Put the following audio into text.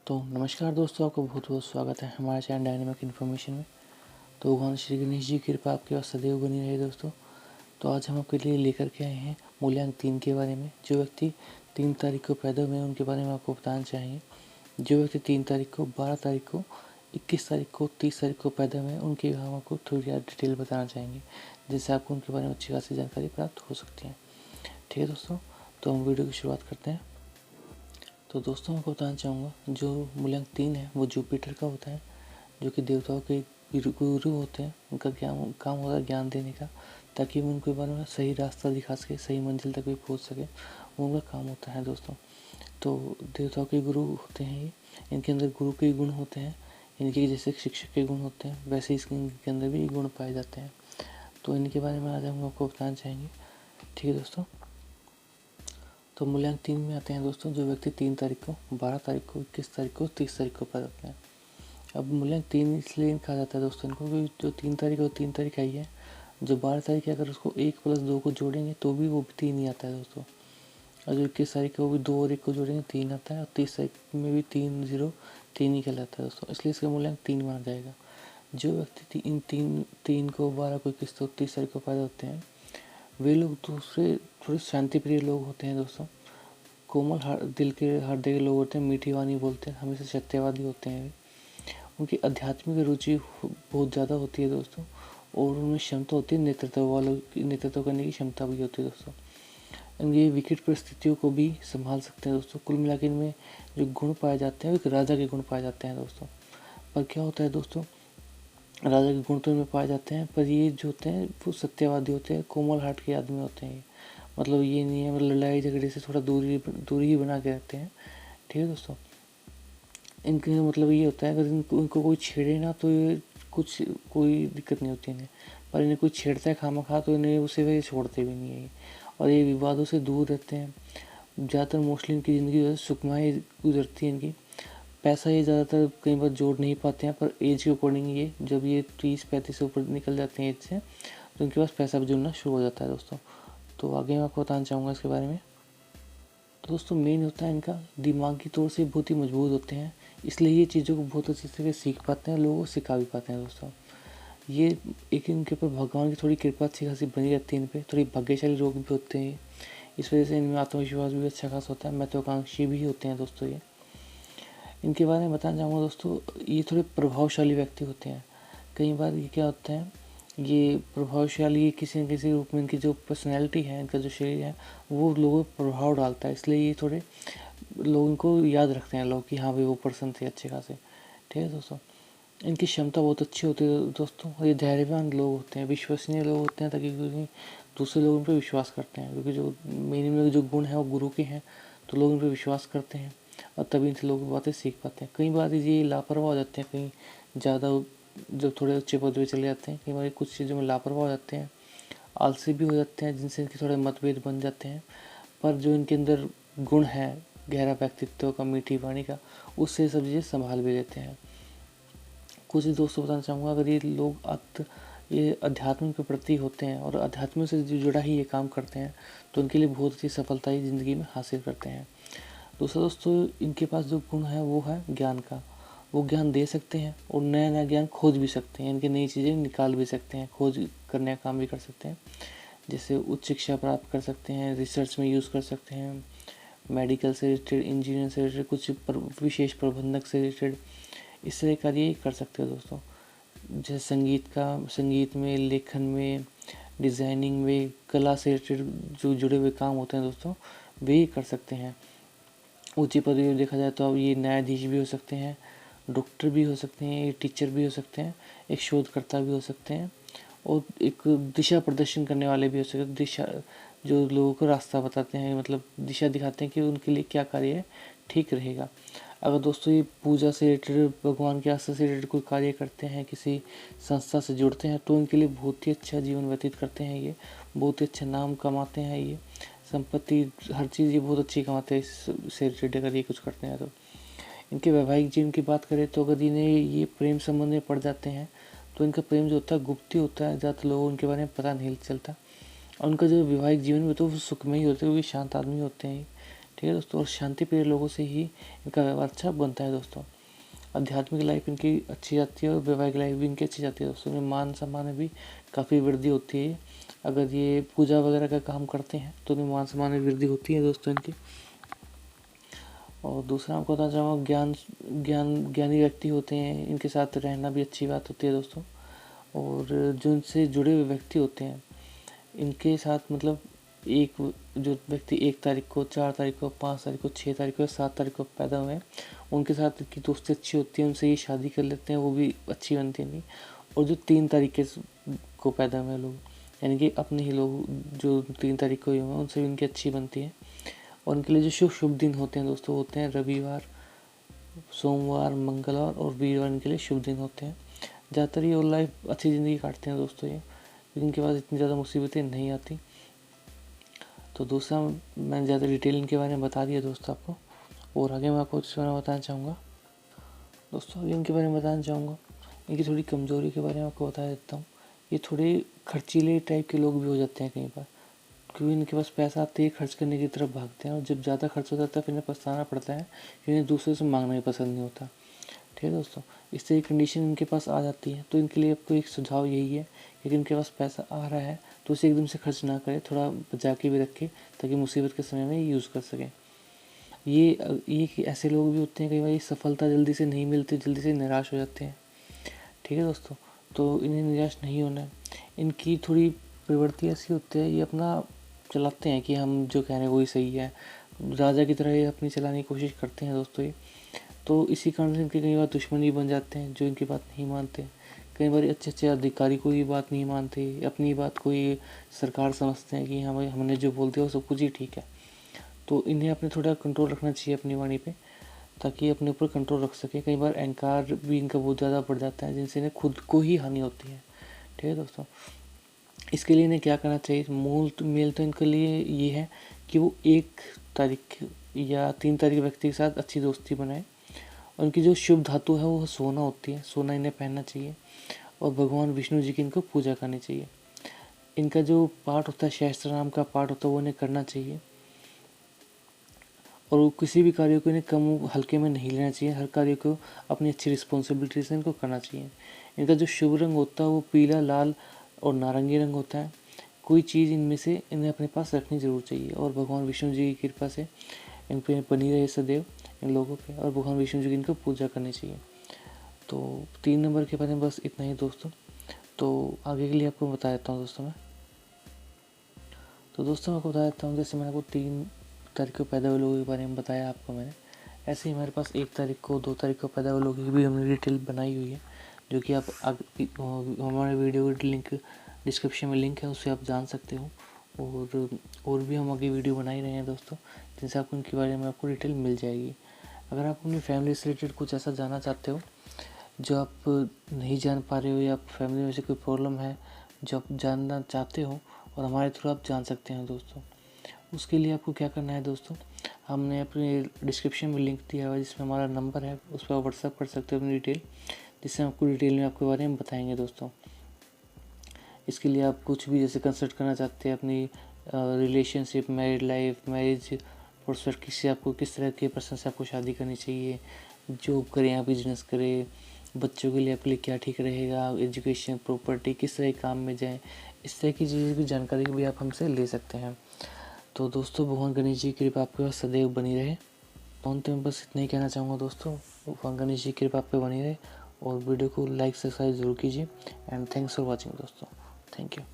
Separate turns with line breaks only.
तो नमस्कार दोस्तों, आपका बहुत बहुत स्वागत है हमारे चैनल डायनेमिक इन्फॉर्मेशन में। तो भगवान श्री गणेश जी की कृपा आपके पास सदैव बनी रहे दोस्तों। तो आज हम आपके लिए लेकर के आए हैं मूल्यांक 3 के बारे में। जो व्यक्ति 3 तारीख को पैदा हुए हैं उनके बारे में आपको बताना चाहेंगे। जो व्यक्ति 3 तारीख को, 12 तारीख को, 21 तारीख को, 30 तारीख को पैदा हुए हैं उनके हम आपको थोड़ी ज़्यादा डिटेल बताना चाहेंगे, जिससे आपको उनके बारे में अच्छी खासी जानकारी प्राप्त हो सकती है। ठीक है दोस्तों, तो हम वीडियो की शुरुआत करते हैं। तो दोस्तों, मैं आपको बताना चाहूँगा, जो मूल्यांक 3 है वो जुपिटर का होता है, जो कि देवताओं के गुरु होते हैं। उनका ज्ञान काम होता है ज्ञान देने का, ताकि वो उनके बारे में सही रास्ता दिखा सके, सही मंजिल तक भी पहुंच सके, वो उनका काम होता है दोस्तों। तो देवताओं के गुरु होते हैं ये। इनके अंदर गुरु के गुण होते हैं। इनके जैसे शिक्षक के गुण होते हैं वैसे इनके अंदर भी गुण पाए जाते हैं। तो इनके बारे में आज हम आपको बताना चाहेंगे। ठीक है दोस्तों, तो मूल्यांक 3 में आते हैं दोस्तों जो व्यक्ति 3 तारीख को, 12 तारीख को, 21 तारीख को, 30 तारीख को पैदा होते हैं। अब मूल्यांक 3 इसलिए कहा जाता है दोस्तों इनको, क्योंकि जो 3 तारीख और 3 तारीख आई है, जो 12 तारीख है अगर उसको 1 + 2 को जोड़ेंगे तो भी वो 3 ही आता है दोस्तों। और जो 21 तारीख है वो भी 2 और 1 को जोड़ेंगे 3 आता है, और 30 तारीख में भी 3 0 3 ही कहलाता है दोस्तों, इसलिए इसका मूल्यांक 3 माना जाएगा। जो व्यक्ति इन तीन को, 12 को, 21 को, 30 तारीख को पैदा होते हैं, वे लोग दूसरे थोड़े शांति प्रिय लोग होते हैं दोस्तों। कोमल दिल के हृदय के लोग होते हैं, मीठी वाणी बोलते हैं, हमेशा सत्यवादी होते हैं। उनकी आध्यात्मिक रुचि बहुत ज़्यादा होती है दोस्तों, और उनमें क्षमता होती है नेतृत्व करने की क्षमता भी होती है दोस्तों। इनकी विकट परिस्थितियों को भी संभाल सकते हैं दोस्तों। कुल मिलाकर इनमें जो गुण पाए जाते हैं वो एक राजा के गुण पाए जाते हैं दोस्तों। पर क्या होता है दोस्तों, राजा के गुण तो इनमें पाए जाते हैं, पर ये जो होते हैं वो सत्यवादी होते हैं, कोमल हार्ट के आदमी होते हैं। मतलब ये नहीं है, मतलब लड़ाई झगड़े से थोड़ा दूरी ही बना के रखते हैं। ठीक है दोस्तों, इनके मतलब ये होता है अगर इनको कोई छेड़े ना तो ये कोई दिक्कत नहीं होती इन्हें, पर इन्हें कोई छेड़ता है खामखा तो इन्हें उसे वे छोड़ते भी नहीं है, और ये विवादों से दूर रहते हैं। ज़्यादातर मोस्टली इनकी ज़िंदगी जो है सुखमय गुजरती है इनकी। पैसा ये ज़्यादातर कई बार जोड़ नहीं पाते हैं, पर एज के अकॉर्डिंग ये जब ये 30-35 से ऊपर निकल जाते हैं एज से, तो इनके पास पैसा भी जुड़ना शुरू हो जाता है दोस्तों। तो आगे मैं आपको बताना चाहूँगा इसके बारे में। तो दोस्तों मेन होता है इनका दिमागी तौर से बहुत ही मजबूत होते हैं, इसलिए ये चीज़ों को बहुत अच्छे से सीख पाते हैं, लोगों को सिखा भी पाते हैं दोस्तों। ये एक इनके ऊपर भगवान की थोड़ी कृपा अच्छी खासी बनी रहती है, इन पर थोड़ी भाग्यशाली लोग भी होते हैं। इस वजह से इनमें आत्मविश्वास भी अच्छा खासा होता है, महत्वाकांक्षी भी होते हैं दोस्तों। ये इनके बारे में बताना चाहूँगा दोस्तों, ये थोड़े प्रभावशाली व्यक्ति होते हैं। कई बार ये क्या होता है, ये प्रभावशाली किसी न किसी रूप में इनकी जो पर्सनैलिटी है, इनका जो शरीर है, वो लोगों पर प्रभाव डालता है, इसलिए ये थोड़े लोग इनको याद रखते हैं लोग कि हाँ भाई वो पर्सन थे अच्छे खासे। ठीक है दोस्तों, इनकी क्षमता बहुत अच्छी होती है दोस्तों। ये धैर्यवान लोग होते हैं, विश्वसनीय लोग होते हैं, ताकि क्योंकि दूसरे लोग उन पर विश्वास करते हैं, क्योंकि जो मेन में जो गुण है वो गुरु के हैं, तो लोग उन पर विश्वास करते हैं और तभी इनसे लोग बातें सीख पाते हैं। कई बार ये लापरवाह हो जाते हैं, कहीं ज़्यादा जब थोड़े अच्छे पद पे चले जाते हैं, कई बार कुछ चीज़ों में लापरवाह हो जाते हैं, आलसी भी हो जाते हैं, जिनसे इनके थोड़े मतभेद बन जाते हैं। पर जो इनके अंदर गुण है गहरा व्यक्तित्व का, मीठी वाणी का, उससे सब चीज़ें संभाल भी लेते हैं। कुछ ही दोस्तों बताना चाहूँगा, अगर ये लोग ये अध्यात्म के प्रति होते हैं और अध्यात्म से जो जुड़ा ही ये काम करते हैं, तो उनके लिए बहुत अच्छी सफलता ही ज़िंदगी में हासिल करते हैं। दूसरा दोस्तों, इनके पास जो गुण है वो है ज्ञान का। वो ज्ञान दे सकते हैं और नया नया ज्ञान खोज भी सकते हैं, इनकी नई चीज़ें निकाल भी सकते हैं, खोज करने का काम भी कर सकते हैं। जैसे उच्च शिक्षा प्राप्त कर सकते हैं, रिसर्च में यूज़ कर सकते हैं, मेडिकल से रिलेटेड, इंजीनियर से रिलेटेड, कुछ विशेष प्रबंधक से रिलेटेड इस तरह कार्य कर सकते हैं दोस्तों। जैसे संगीत में, लेखन में, डिज़ाइनिंग में, कला से रिलेटेड जो जुड़े हुए काम होते हैं दोस्तों, वे ही कर सकते हैं। ऊंची पदवी में देखा जाए तो अब ये न्यायाधीश भी हो सकते हैं, डॉक्टर भी हो सकते हैं, टीचर भी हो सकते हैं, एक शोधकर्ता भी हो सकते हैं, और एक दिशा प्रदर्शन करने वाले भी हो सकते हैं। दिशा जो लोगों को रास्ता बताते हैं, मतलब दिशा दिखाते हैं कि उनके लिए क्या कार्य ठीक रहेगा। अगर दोस्तों ये पूजा से रिलेटेड, भगवान के आस्था से रिलेटेड कोई कार्य करते हैं, किसी संस्था से जुड़ते हैं, तो उनके लिए बहुत ही अच्छा जीवन व्यतीत करते हैं। ये बहुत ही अच्छा नाम कमाते हैं, ये संपत्ति हर चीज़ ये बहुत अच्छी कमाते हैं इससे रिलेटेड अगर ये कुछ करते हैं तो। इनके वैवाहिक जीवन की बात करें तो अगर इन्हें ये प्रेम संबंध में पड़ जाते हैं, तो इनका प्रेम जो होता है गुप्त ही होता है, ज़्यादातर लोगों उनके बारे में पता नहीं चलता, और उनका जो वैवाहिक जीवन में तो वो सुखमय ही होता है, क्योंकि शांत आदमी होते हैं। ठीक है दोस्तों। और शांति प्रिय लोगों से ही इनका व्यवहार अच्छा बनता है दोस्तों। आध्यात्मिक लाइफ इनकी अच्छी जाती है और वैवाहिक लाइफ भी इनकी अच्छी जाती है दोस्तों। इनमें मान सम्मान में भी काफ़ी वृद्धि होती है। अगर ये पूजा वगैरह का काम करते हैं तो इनमें मान सम्मान में वृद्धि होती है दोस्तों इनकी। और दूसरा आपको बताना चाहूँगा, ज्ञानी व्यक्ति होते हैं, इनके साथ रहना भी अच्छी बात होती है दोस्तों। और जो इनसे जुड़े हुए व्यक्ति होते हैं इनके साथ, मतलब एक जो व्यक्ति 1 तारीख को, 4 तारीख को, 5 तारीख को, 6 तारीख को, 7 तारीख को पैदा हुए हैं, उनके साथ की दोस्ती अच्छी होती है, उनसे ये शादी कर लेते हैं, वो भी अच्छी बनती है। और जो 3 तारीख को पैदा हुए लोग, यानी कि अपने ही लोग जो 3 तारीख को हुए हैं, उनसे भी इनकी अच्छी बनती है। और उनके लिए जो शुभ दिन होते हैं दोस्तों, होते हैं रविवार, सोमवार, मंगलवार और वीरवार इनके लिए शुभ दिन होते हैं। ज़्यादातर ये और लाइफ अच्छी ज़िंदगी काटते हैं दोस्तों ये, इनके पास इतनी ज़्यादा मुसीबतें नहीं आती। तो दूसरा, मैंने ज़्यादा डिटेल इनके बारे में बता दिया दोस्तों आपको। और आगे मैं आपको इसके बारे में बताना चाहूँगा दोस्तों। इनके बारे में बताना चाहूँगा, इनकी थोड़ी कमज़ोरी के बारे में आपको बता देता हूँ। ये थोड़े खर्चीले टाइप के लोग भी हो जाते हैं कई बार, क्योंकि इनके पास पैसा आते ही खर्च करने की तरफ भागते हैं। और जब ज़्यादा खर्च हो जाता है फिर इन्हें पछताना पड़ता है, फिर इन्हें दूसरे से मांगना भी पसंद नहीं होता। ठीक है दोस्तों, इससे एक कंडीशन इनके पास आ जाती है। तो इनके लिए आपको एक सुझाव यही है कि इनके पास पैसा आ रहा है तो उसे एकदम से खर्च ना करें, थोड़ा बचा के भी रखें ताकि मुसीबत के समय में यूज़ कर सकें। ये ऐसे लोग भी होते हैं कई बार सफलता जल्दी से नहीं मिलती, जल्दी से निराश हो जाते हैं। ठीक है दोस्तों, तो इन्हें निराश नहीं होना है। इनकी थोड़ी प्रवृत्ति ऐसी होती है, ये अपना चलाते हैं कि हम जो कह रहे हैं वही सही है, राजा की तरह ये अपनी चलाने की कोशिश करते हैं दोस्तों ये। तो इसी कारण से इनके कई बार दुश्मन भी बन जाते हैं जो इनकी बात नहीं मानते। कई बार अच्छे अधिकारी कोई बात नहीं मानते, अपनी बात कोई सरकार समझते हैं कि हमें हमने जो बोलते हैं वो सब कुछ ही ठीक है। तो इन्हें अपने थोड़ा कंट्रोल रखना चाहिए अपनी वाणी पे, ताकि अपने ऊपर कंट्रोल रख सके। कई बार अहंकार भी इनका बहुत ज़्यादा बढ़ जाता है जिनसे इन्हें खुद को ही हानि होती है। ठीक है दोस्तों, इसके लिए इन्हें क्या करना चाहिए, मेल तो इनके लिए ये है कि वो 1 तारीख या 3 तारीख व्यक्ति के साथ अच्छी दोस्ती बनाए। और उनकी जो शुभ धातु है वो सोना होती है, सोना इन्हें पहनना चाहिए। और भगवान विष्णु जी की इनको पूजा करनी चाहिए। इनका जो पाठ होता है, सहस्त्र नाम का पाठ होता है, वो इन्हें करना चाहिए। और वो किसी भी कार्य को इन्हें कम हल्के में नहीं लेना चाहिए, हर कार्य को अपनी अच्छी रिस्पॉन्सिबिलिटी से इनको करना चाहिए। इनका जो शुभ रंग होता है वो पीला, लाल और नारंगी रंग होता है। कोई चीज़ इनमें से इन्हें अपने पास रखनी ज़रूर चाहिए। और भगवान विष्णु जी की कृपा से इन पर बनी रहे सदैव इन लोगों पे, और भगवान विष्णु जी की इनको पूजा करनी चाहिए। तो 3 नंबर के बारे में बस इतना ही दोस्तों। तो आगे के लिए आपको बता देता हूँ दोस्तों मैं। तो दोस्तों मैं आपको बता देता हूँ, जैसे मैंने आपको 3 तारीख को पैदा हुए लोगों के बारे में बताया आपको मैंने, ऐसे ही हमारे पास 1 तारीख को, 2 तारीख को पैदा हुए लोगों की भी हमने डिटेल बनाई हुई है, जो कि आप हमारे वीडियो की लिंक डिस्क्रिप्शन में लिंक है, उससे आप जान सकते हो। और भी हम आगे वीडियो बना ही रहे हैं दोस्तों, जिनसे आपको उनके बारे में आपको डिटेल मिल जाएगी। अगर आप अपनी फैमिली से रिलेटेड कुछ ऐसा जानना चाहते हो जो आप नहीं जान पा रहे हो, या फैमिली में से कोई प्रॉब्लम है जो आप जानना चाहते हो, और हमारे थ्रू आप जान सकते हैं दोस्तों। उसके लिए आपको क्या करना है दोस्तों, हमने अपने डिस्क्रिप्शन में लिंक दिया हुआ है जिसमें हमारा नंबर है, उस पर आप व्हाट्सअप कर सकते हो अपनी डिटेल, जिससे आपको डिटेल में आपके बारे में बताएंगे दोस्तों। इसके लिए आप कुछ भी जैसे कंसल्ट करना चाहते हैं अपनी relationship, married life, marriage prospect, किसी आपको किस तरह के पर्सन से आपको शादी करनी चाहिए, जॉब करें या बिजनेस करें, बच्चों के लिए आपके लिए क्या ठीक रहेगा, एजुकेशन, प्रॉपर्टी, किस तरह के काम में जाएं, इस तरह की चीज़ें भी जानकारी भी आप हमसे ले सकते हैं। तो दोस्तों भगवान गणेश जी की कृपा आपके पास सदैव बनी रहे। अंत में बस इतना ही कहना चाहूँगा दोस्तों, भगवान गणेश जी की कृपा आप पे बनी रहे। और वीडियो को लाइक सब्सक्राइब जरूर कीजिए। एंड थैंक्स फॉर वॉचिंग दोस्तों, थैंक यू।